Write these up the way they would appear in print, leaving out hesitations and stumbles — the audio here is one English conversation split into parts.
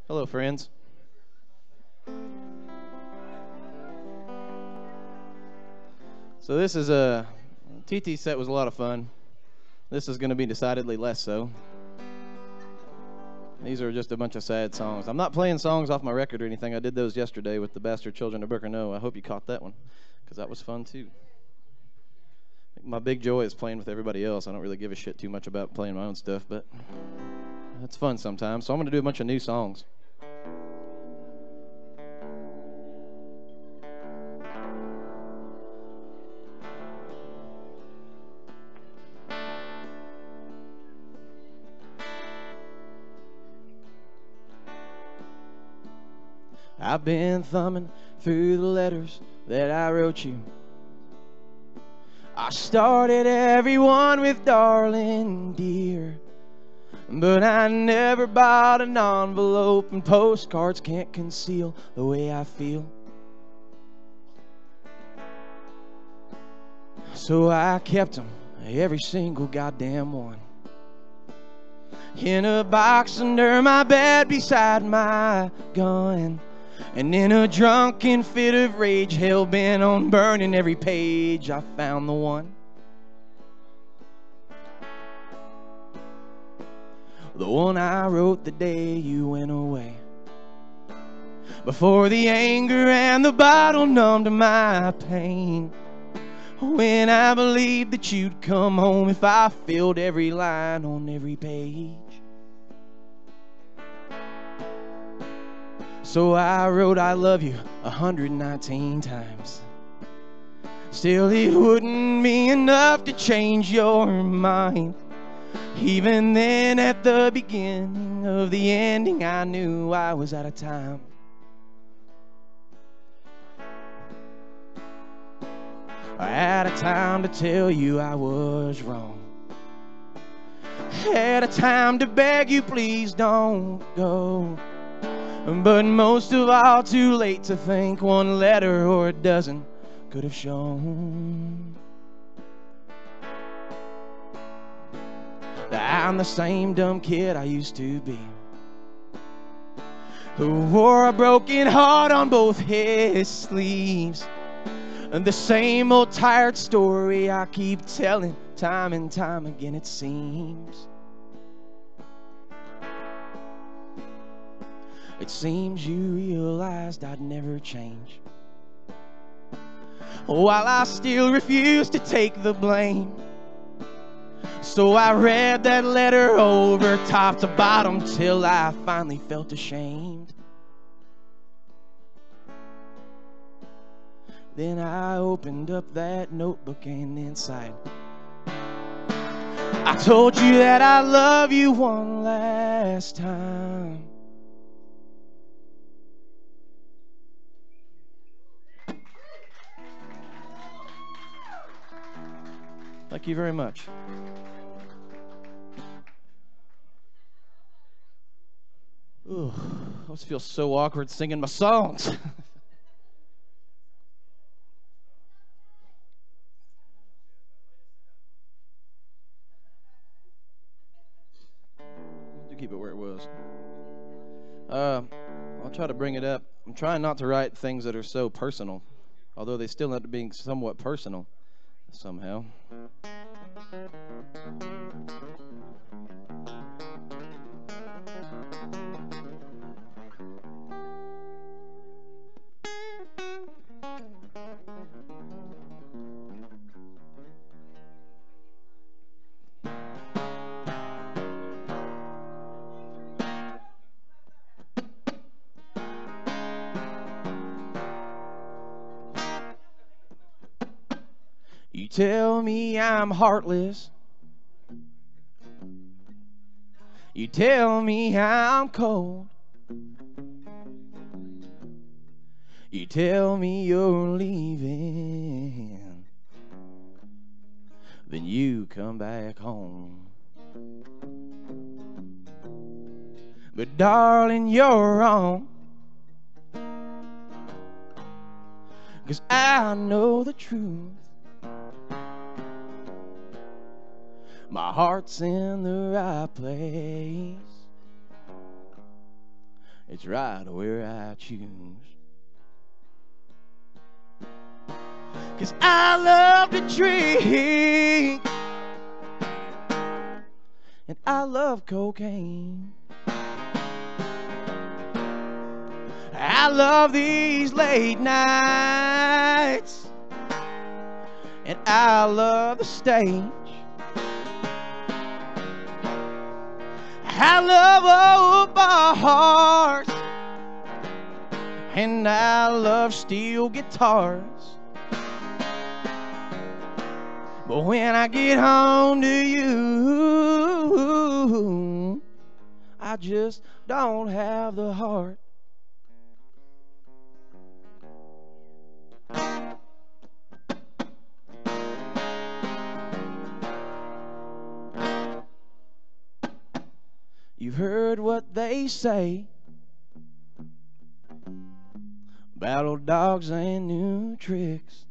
Hello, friends. So this is a TT set was a lot of fun. This is going to be decidedly less so. These are just a bunch of sad songs. I'm not playing songs off my record or anything. I did those yesterday with the Bastard Children of Birkenau. I hope you caught that one, because that was fun too. My big joy is playing with everybody else. I don't really give a shit too much about playing my own stuff, but it's fun sometimes. So I'm going to do a bunch of new songs. I've been thumbing through the letters that I wrote you. I started everyone with darling dear, but I never bought an envelope, and postcards can't conceal the way I feel. So I kept them, every single goddamn one, in a box under my bed beside my gun. And in a drunken fit of rage, hell-bent on burning every page, I found the one. The one I wrote the day you went away, before the anger and the bottle numbed my pain. When I believed that you'd come home if I filled every line on every page. So I wrote I love you 119 times. Still it wouldn't be enough to change your mind. Even then, at the beginning of the ending, I knew I was out of time. Out of time to tell you I was wrong. Out of time to beg you please don't go. But most of all, too late to think one letter or a dozen could have shown that I'm the same dumb kid I used to be, who wore a broken heart on both his sleeves. And the same old tired story I keep telling time and time again, it seems. It seems you realized I'd never change, while I still refuse to take the blame. So I read that letter over top to bottom till I finally felt ashamed. Then I opened up that notebook, and inside I told you that I love you one last time. Thank you very much. Ooh, I always feel so awkward singing my songs. Do keep it where it was. I'll try to bring it up. I'm trying not to write things that are so personal, although they still end up being somewhat personal somehow. You tell me I'm heartless. You tell me I'm cold. You tell me you're leaving. Then you come back home. But darling, you're wrong. 'Cause I know the truth. My heart's in the right place. It's right where I choose. 'Cause I love to drink, and I love cocaine. I love these late nights, and I love the stage. I love old bars, and I love steel guitars. But when I get home to you, I just don't have the heart. You've heard what they say about old dogs and new tricks,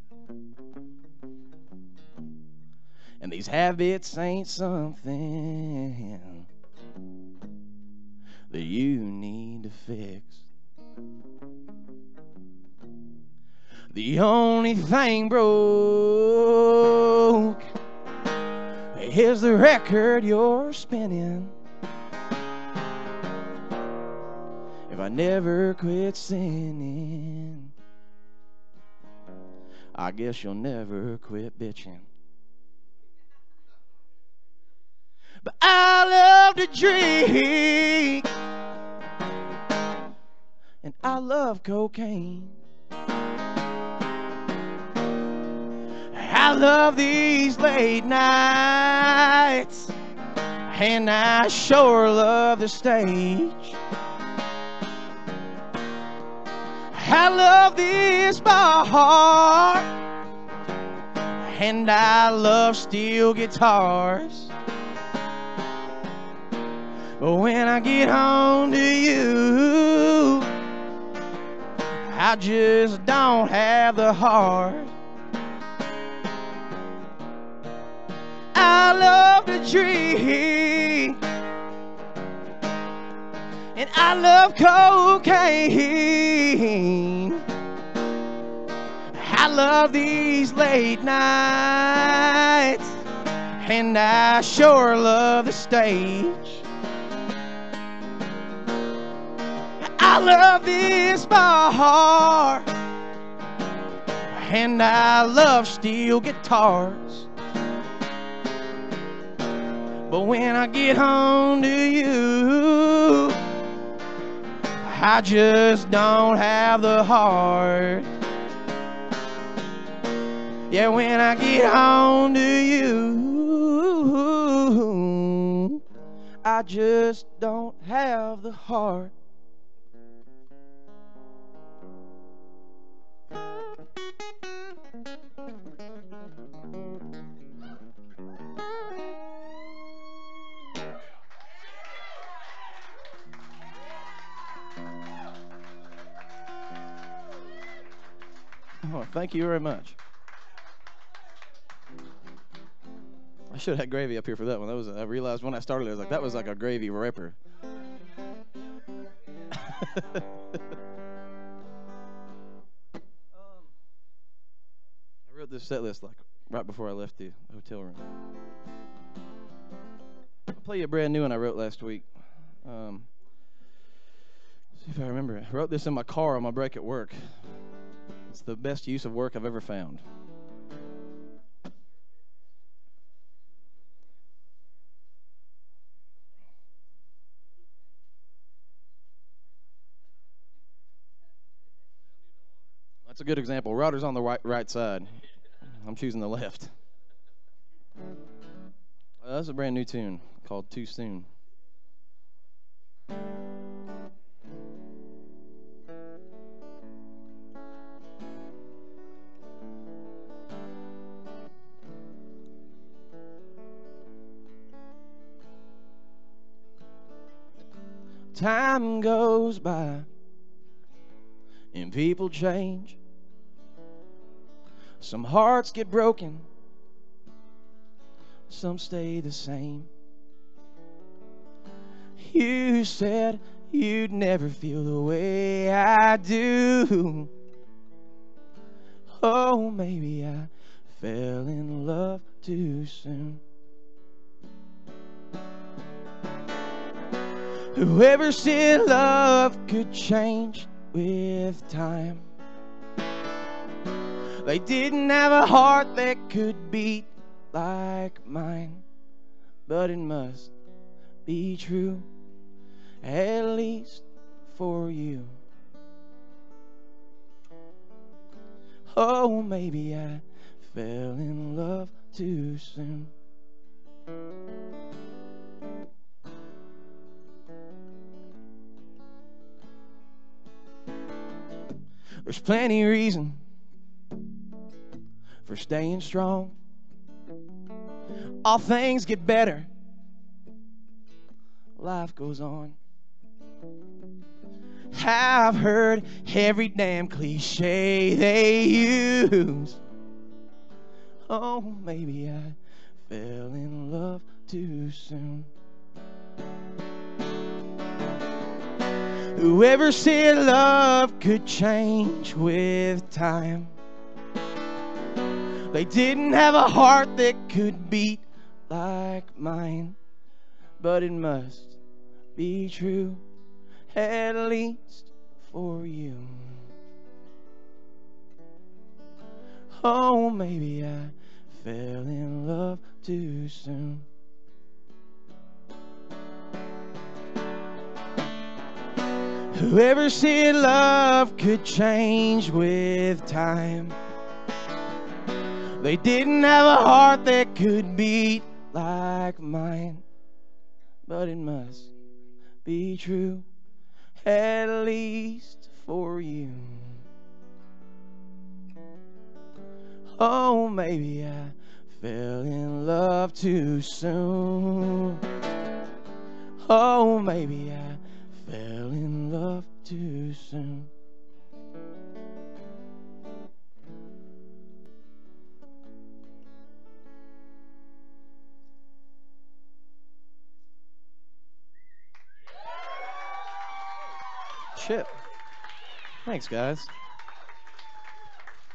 and these habits ain't something that you need to fix. The only thing broke is the record you're spinning. If I never quit sinning, I guess you'll never quit bitching. But I love to drink, and I love cocaine. I love these late nights, and I sure love the stage. I love this bar, and I love steel guitars. But when I get home to you, I just don't have the heart. I love to drink, and I love cocaine. I love these late nights, and I sure love the stage. I love this bar, and I love steel guitars. But when I get home to you, I just don't have the heart. Yeah, when I get home to you, I just don't have the heart. Oh, thank you very much. I should have had gravy up here for that one. That was, I realized when I started, I was like, that was like a gravy ripper. I wrote this set list like right before I left the hotel room. I'll play you a brand new one I wrote last week. See if I remember it. I wrote this in my car on my break at work. It's the best use of work I've ever found. That's a good example. Router's on the right side. I'm choosing the left. That's a brand new tune called Too Soon. Time goes by and people change. Some hearts get broken, some stay the same. You said you'd never feel the way I do. Oh, maybe I fell in love too soon. Whoever said love could change with time, they didn't have a heart that could beat like mine. But it must be true, at least for you. Oh, maybe I fell in love too soon. There's plenty of reason for staying strong. All things get better, life goes on. I've heard every damn cliche they use. Oh, maybe I fell in love too soon. Whoever said love could change with time, they didn't have a heart that could beat like mine. But it must be true, at least for you. Oh, maybe I fell in love too soon. Whoever said love could change with time, they didn't have a heart that could beat like mine. But it must be true, at least for you. Oh, maybe I fell in love too soon. Oh, maybe I fell in love too soon. Shit. Thanks, guys.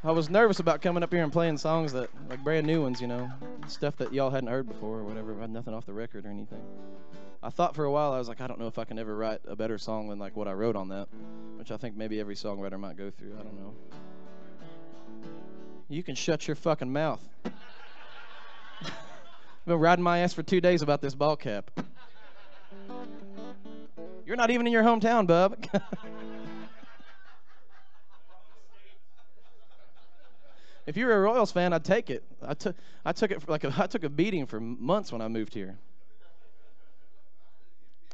I was nervous about coming up here and playing songs that, like, brand new ones, you know, stuff that y'all hadn't heard before or whatever. I had nothing off the record or anything. I thought for a while, I was like, I don't know if I can ever write a better song than, like, what I wrote on that, which I think maybe every songwriter might go through. I don't know. You can shut your fucking mouth. I've been riding my ass for 2 days about this ball cap. You're not even in your hometown, bub. If you were a Royals fan, I'd take it. I took it for I took a beating for months when I moved here.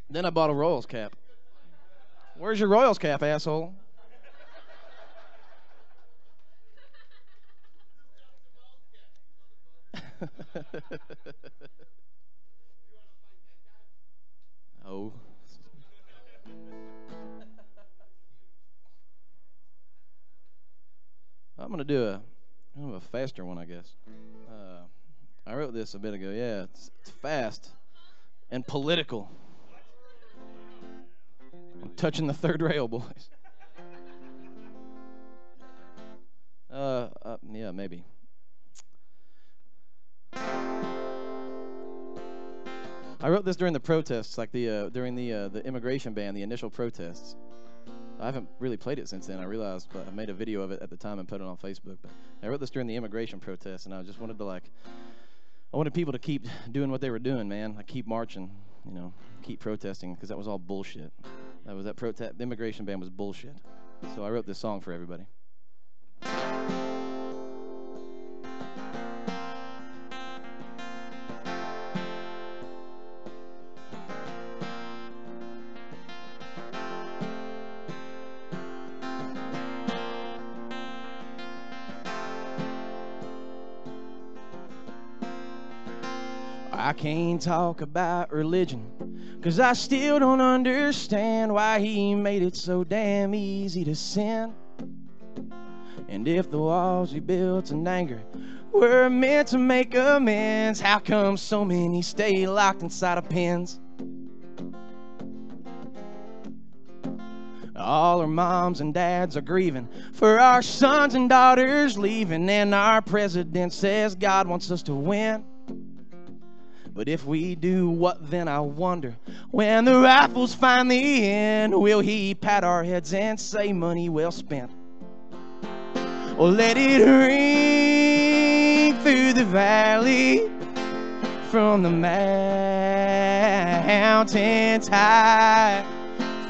Then I bought a Royals cap. Where's your Royals cap, asshole? Oh. I'm gonna do a faster one, I guess. I wrote this a bit ago. Yeah, it's fast and political. I'm touching the third rail, boys. Yeah, maybe. I wrote this during the protests, like during the immigration ban, the initial protests. I haven't really played it since then, I realized, but I made a video of it at the time and put it on Facebook. But I wrote this during the immigration protests, and I just wanted to, like, I wanted people to keep doing what they were doing, man. Like, keep marching, you know, keep protesting, because that was all bullshit. The immigration ban was bullshit. So I wrote this song for everybody. I can't talk about religion, 'cause I still don't understand why he made it so damn easy to sin. And if the walls we built in anger were meant to make amends, how come so many stay locked inside of pens? All our moms and dads are grieving for our sons and daughters leaving, and our president says God wants us to win. But if we do, what then, I wonder? When the rifles finally end, will he pat our heads and say money well spent? Or let it ring through the valley, from the mountains high?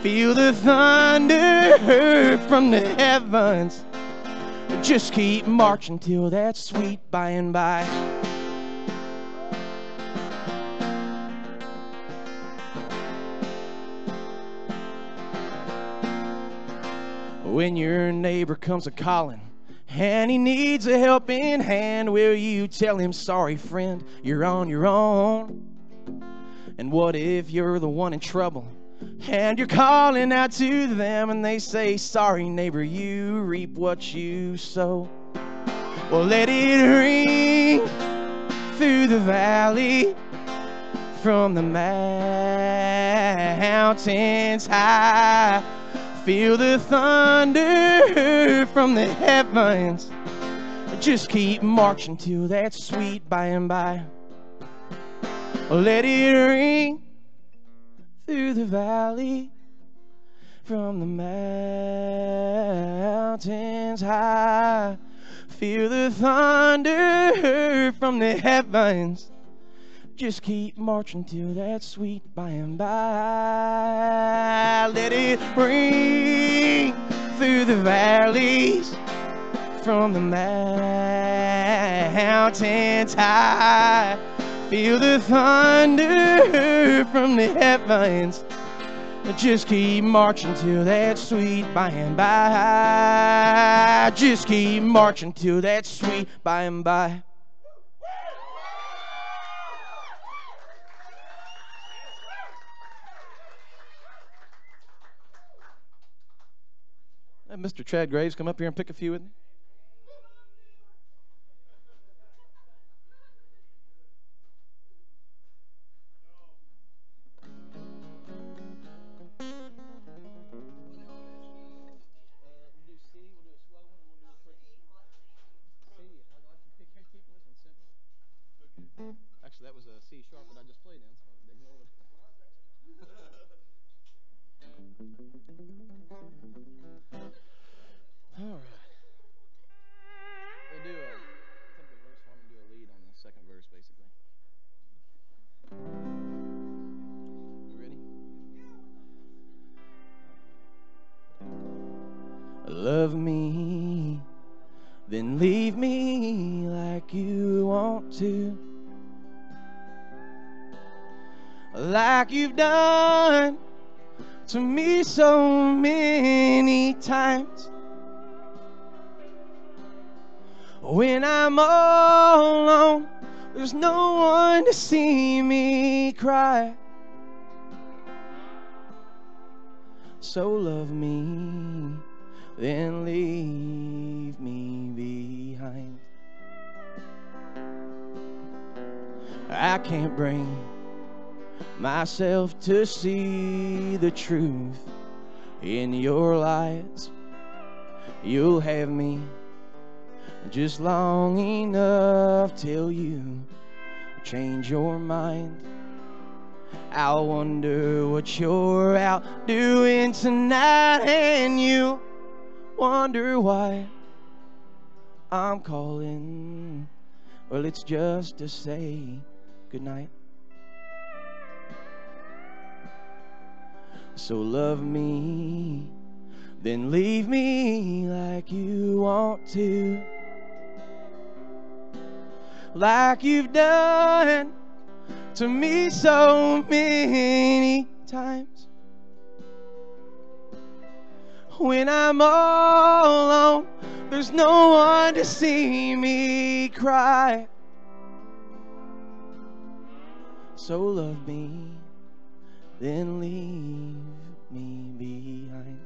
Feel the thunder from the heavens. Just keep marching till that sweet by and by. When your neighbor comes a-calling and he needs a helping hand, will you tell him, sorry friend, you're on your own? And what if you're the one in trouble and you're calling out to them and they say, sorry neighbor, you reap what you sow? Well, let it ring through the valley, from the mountains high. Feel the thunder from the heavens. Just keep marching till that sweet by and by. Let it ring through the valley, from the mountains high. Feel the thunder from the heavens. Just keep marching till that sweet by and by. Let it ring through the valleys, from the mountains high. Feel the thunder from the heavens. Just keep marching till that sweet by and by. Just keep marching till that sweet by and by. Let Mr. Chad Graves come up here and pick a few with me. Actually, that was a C sharp that I just played in. All right. We'll do take the verse one and do a lead on the second verse, basically. You ready? Love me, then leave me like you want to, like you've done to me so many times. When I'm all alone, there's no one to see me cry. So love me, then leave me behind. I can't bring myself to see the truth in your lies. You'll have me just long enough till you change your mind. I'll wonder what you're out doing tonight, and you wonder why I'm calling. Well, it's just to say goodnight. So love me, then leave me like you want to, like you've done to me so many times. When I'm all alone, there's no one to see me cry. So love me, then leave me behind.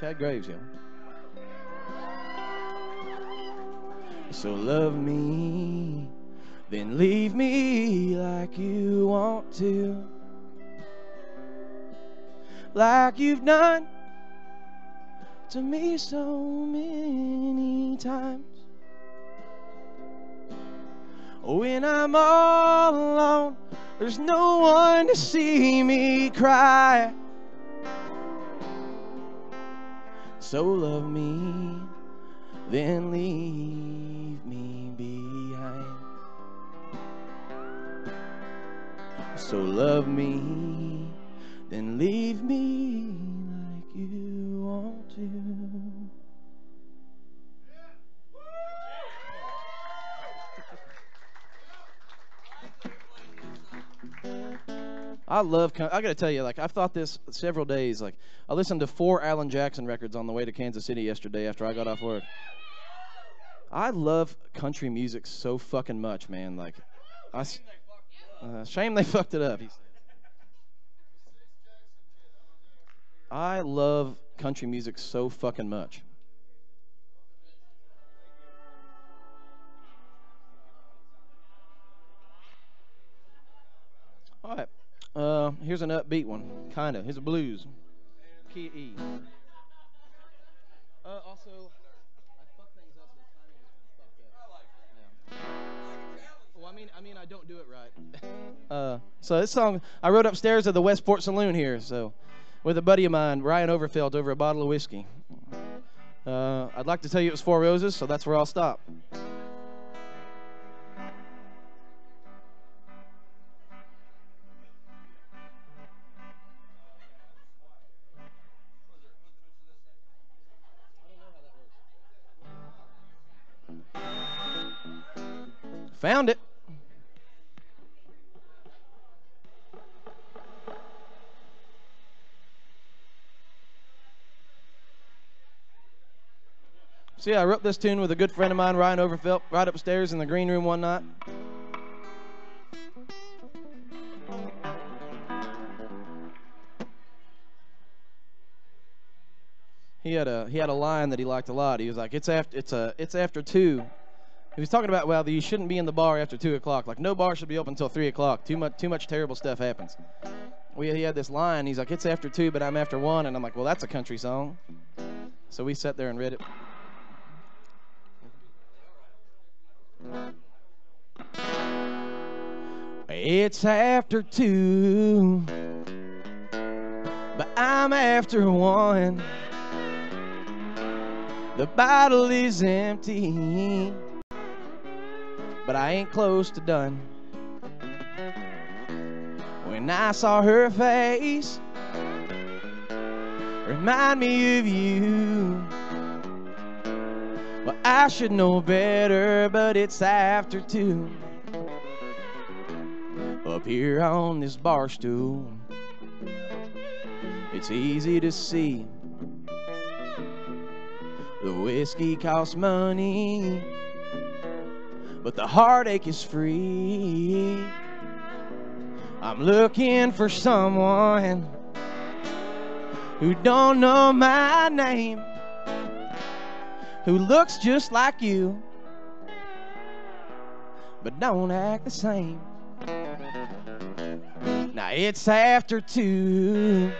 Chad Graves, yo. So love me, then leave me like you want to, like you've done to me so many times. When I'm all alone, there's no one to see me cry. So love me, then leave me behind. So love me, then leave me like you want to. I gotta tell you, like, I've thought this several days. Like, I listened to 4 Alan Jackson records on the way to Kansas City yesterday after I got off work. I love country music so fucking much, man. Like, shame they fucked it up. I love country music so fucking much. All right. Here's an upbeat one, kind of. Here's a blues. Key E. Also, I fucked things up. The timing was fucked up. Yeah. Well, I mean, I don't do it right. So this song I wrote upstairs at the Westport Saloon here. So, with a buddy of mine, Ryan Overfelt, over a bottle of whiskey. I'd like to tell you it was 4 Roses, so that's where I'll stop. Found it. See, I wrote this tune with a good friend of mine, Ryan Overfelt, right upstairs in the green room one night. He had a line that he liked a lot. He was like, it's after 2. He was talking about, well, you shouldn't be in the bar after 2 o'clock. Like, no bar should be open until 3 o'clock. Too much terrible stuff happens. He had this line. He's like, it's after 2, but I'm after 1. And I'm like, well, that's a country song. So we sat there and read it. It's after 2, but I'm after 1. The bottle is empty, but I ain't close to done. When I saw her face, remind me of you. Well, I should know better, but it's after 2. Up here on this bar stool, it's easy to see the whiskey costs money, but the heartache is free. I'm looking for someone who don't know my name, who looks just like you, but don't act the same. Now it's after 2,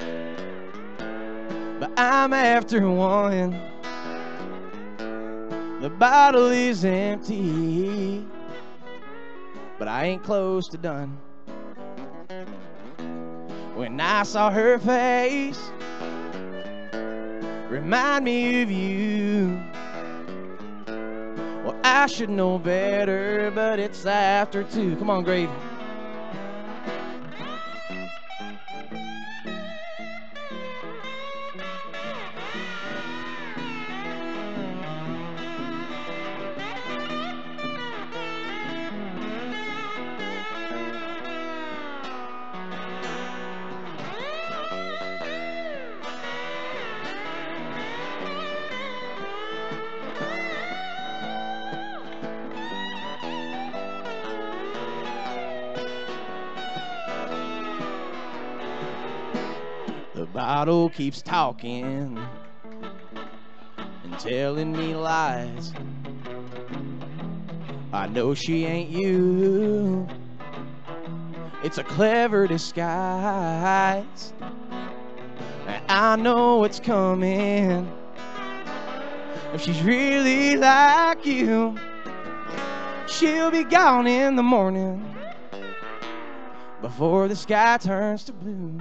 but I'm after 1. The bottle is empty, but I ain't close to done. When I saw her face, remind me of you. Well, I should know better, but it's after 2. Come on, Grave. The bottle keeps talking, telling me lies. I know she ain't you. It's a clever disguise. And I know it's coming. If she's really like you, she'll be gone in the morning before the sky turns to blue.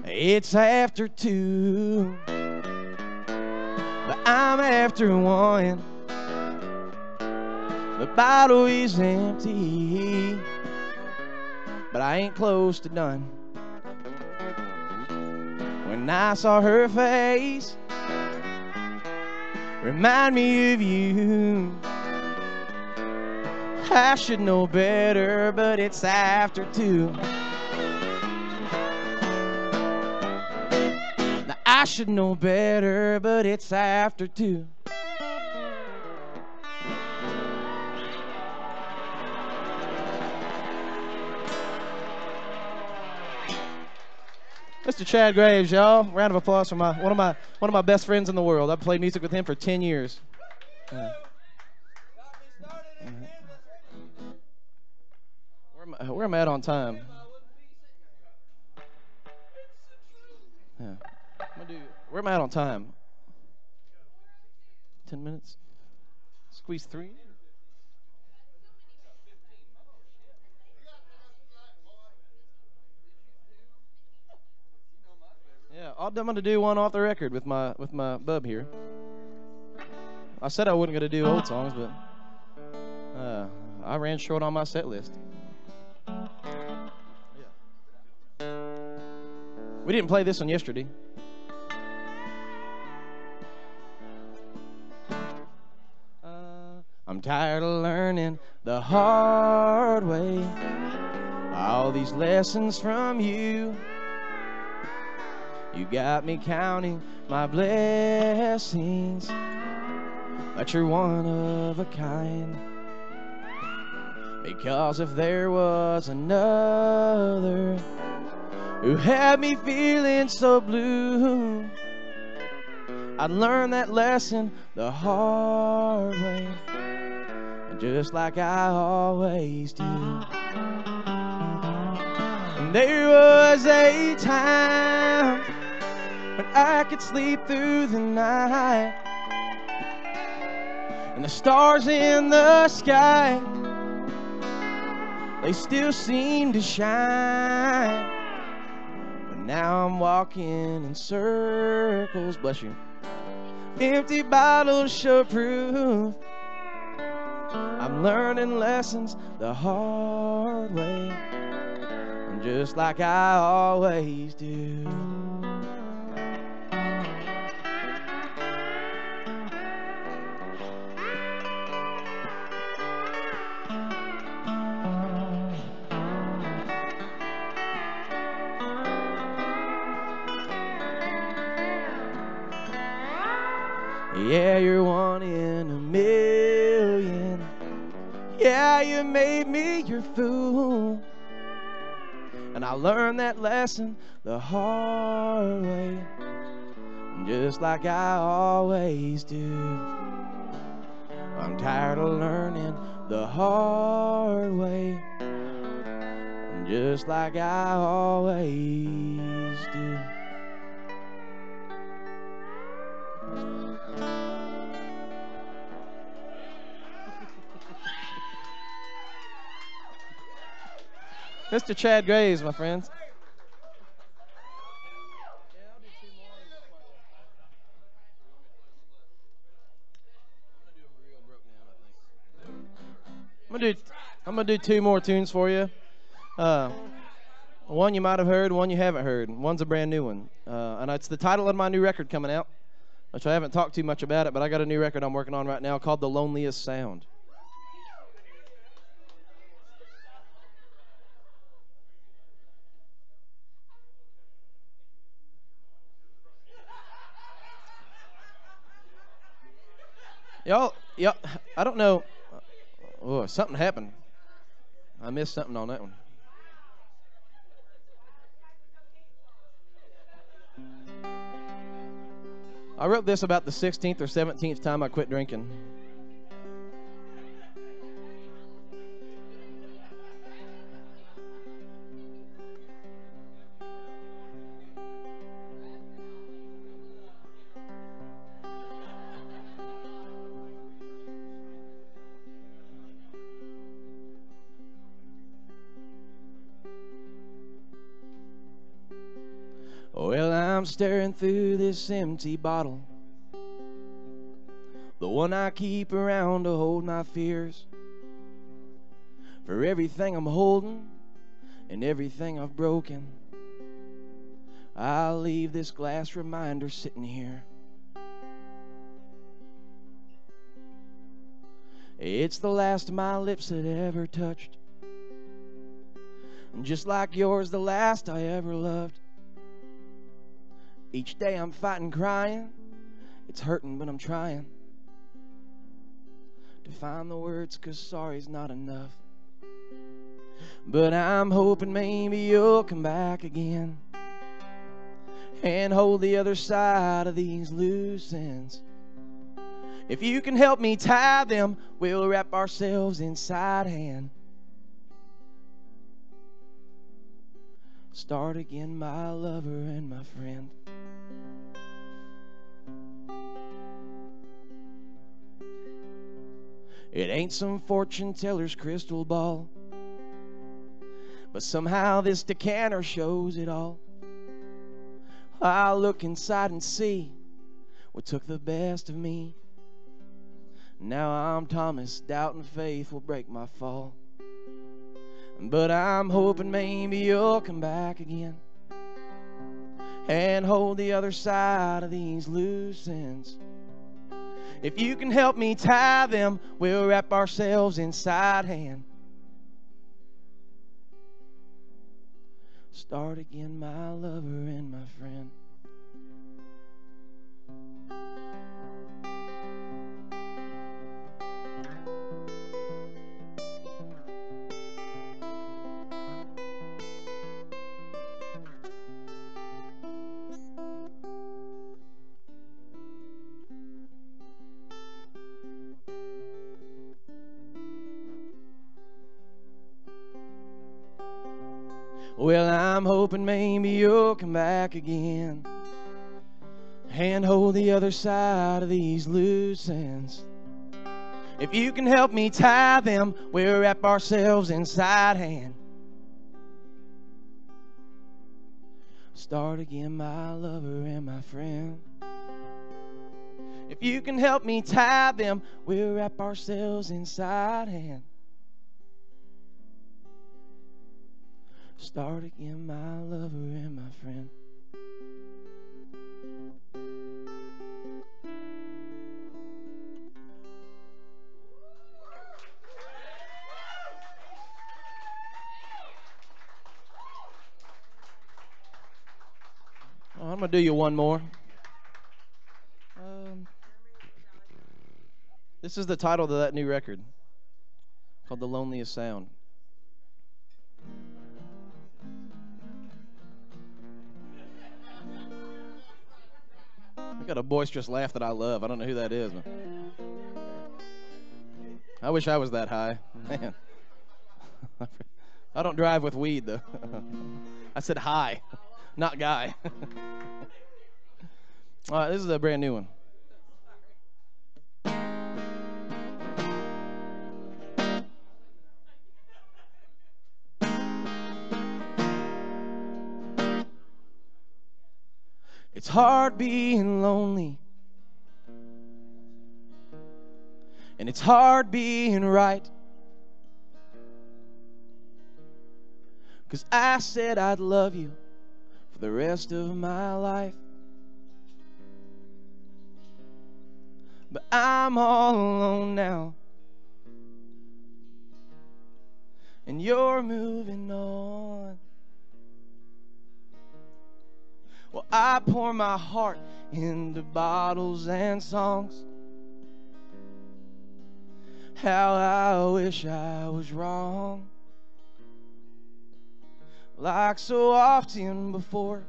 It's after 2, but I'm after 1. The bottle is empty, but I ain't close to done. When I saw her face, remind me of you. I should know better, but it's after 2. Now I should know better, but it's after 2. Mr. Chad Graves, y'all. Round of applause for one of my best friends in the world. I've played music with him for 10 years. Where am I at on time? Yeah. Where am I at on time? 10 minutes? Squeeze 3? Yeah, I'm going to do one off the record with my bub here. I said I wasn't going to do old songs, but I ran short on my set list. Yeah. We didn't play this one yesterday. I'm tired of learning the hard way. All these lessons from you. You got me counting my blessings, but you're one of a kind. Because if there was another who had me feeling so blue, I'd learn that lesson the hard way, just like I always do. And there was a time when I could sleep through the night, and the stars in the sky, they still seem to shine. But now I'm walking in circles, bless you. Empty bottles show proof I'm learning lessons the hard way, and just like I always do. Yeah, you're one in a million. Yeah, you made me your fool. And I learned that lesson the hard way, just like I always do. I'm tired of learning the hard way, just like I always do. Mr. Chad Graves, my friends. I'm gonna do 2 more tunes for you. One you might have heard, one you haven't heard. One's a brand new one, and it's the title of my new record coming out, which I haven't talked too much about it, but I got a new record I'm working on right now called "The Loneliest Sound." Y'all, I don't know. Oh, something happened. I missed something on that one. I wrote this about the 16th or 17th time I quit drinking. Well, I'm staring through this empty bottle, the one I keep around to hold my fears. For everything I'm holding and everything I've broken, I'll leave this glass reminder sitting here. It's the last my lips had ever touched, and just like yours, the last I ever loved. Each day I'm fighting, crying. It's hurting, but I'm trying to find the words, 'cause sorry's not enough. But I'm hoping maybe you'll come back again and hold the other side of these loose ends. If you can help me tie them, we'll wrap ourselves inside hand. Start again, my lover and my friend. It ain't some fortune teller's crystal ball, but somehow this decanter shows it all. I'll look inside and see what took the best of me. Now I'm Thomas, doubt and faith will break my fall. But I'm hoping maybe you'll come back again and hold the other side of these loose ends. If you can help me tie them, we'll wrap ourselves inside hand. Start again, my lover and my friend. Well, I'm hoping maybe you'll come back again and hold the other side of these loose ends. If you can help me tie them, we'll wrap ourselves inside hand. Start again, my lover and my friend. If you can help me tie them, we'll wrap ourselves inside hand. Start again, my lover and my friend. Oh, I'm going to do you one more. This is the title to that new record called The Loneliest Sound. I got a boisterous laugh that I love. I don't know who that is, but I wish I was that high. Man. I don't drive with weed, though. I said high, not guy. All right, this is a brand new one. It's hard being lonely, and it's hard being right, 'cause I said I'd love you for the rest of my life, but I'm all alone now, and you're moving on. Well, I pour my heart into bottles and songs. How I wish I was wrong, like so often before.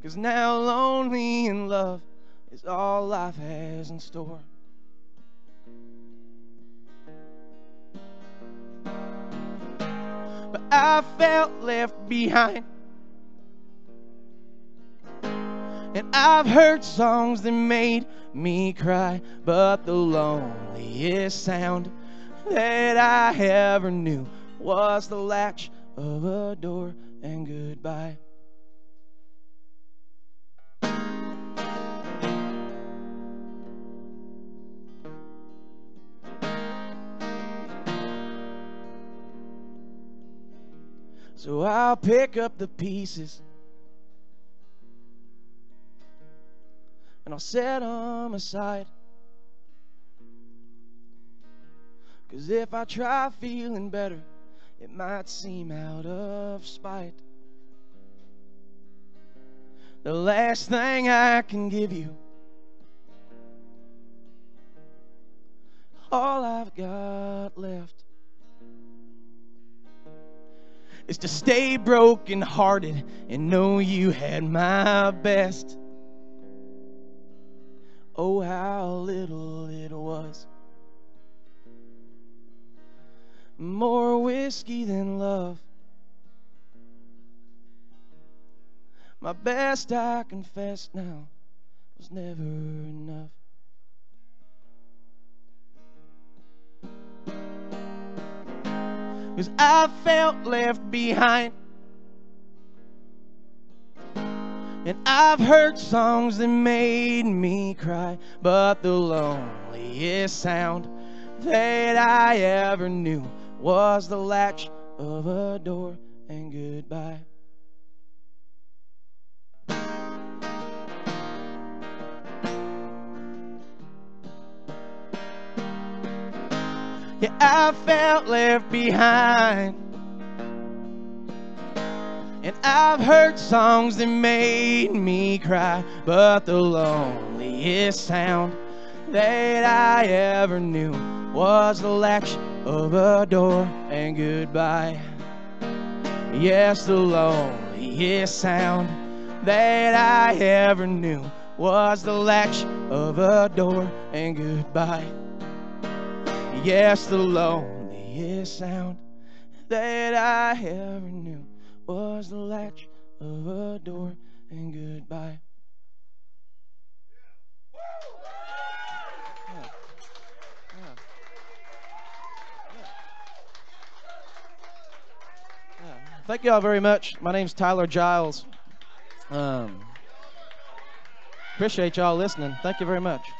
'cause now lonely and love is all life has in store. But I felt left behind, and I've heard songs that made me cry, but the loneliest sound that I ever knew was the latch of a door and goodbye. So I'll pick up the pieces and I'll set them aside, 'cause if I try feeling better, it might seem out of spite. The last thing I can give you, all I've got left, is to stay broken hearted and know you had my best. Oh, how little it was, more whiskey than love. My best, I confess now, was never enough. 'Cause I felt left behind, and I've heard songs that made me cry, but the loneliest sound that I ever knew was the latch of a door and goodbye. Yeah, I felt left behind, and I've heard songs that made me cry, but the loneliest sound that I ever knew was the latch of a door and goodbye. Yes, the loneliest sound that I ever knew was the latch of a door and goodbye. Yes, the loneliest sound that I ever knew was the latch of a door and goodbye. Thank you all very much. My name's Tyler Giles. Appreciate y'all listening. Thank you very much.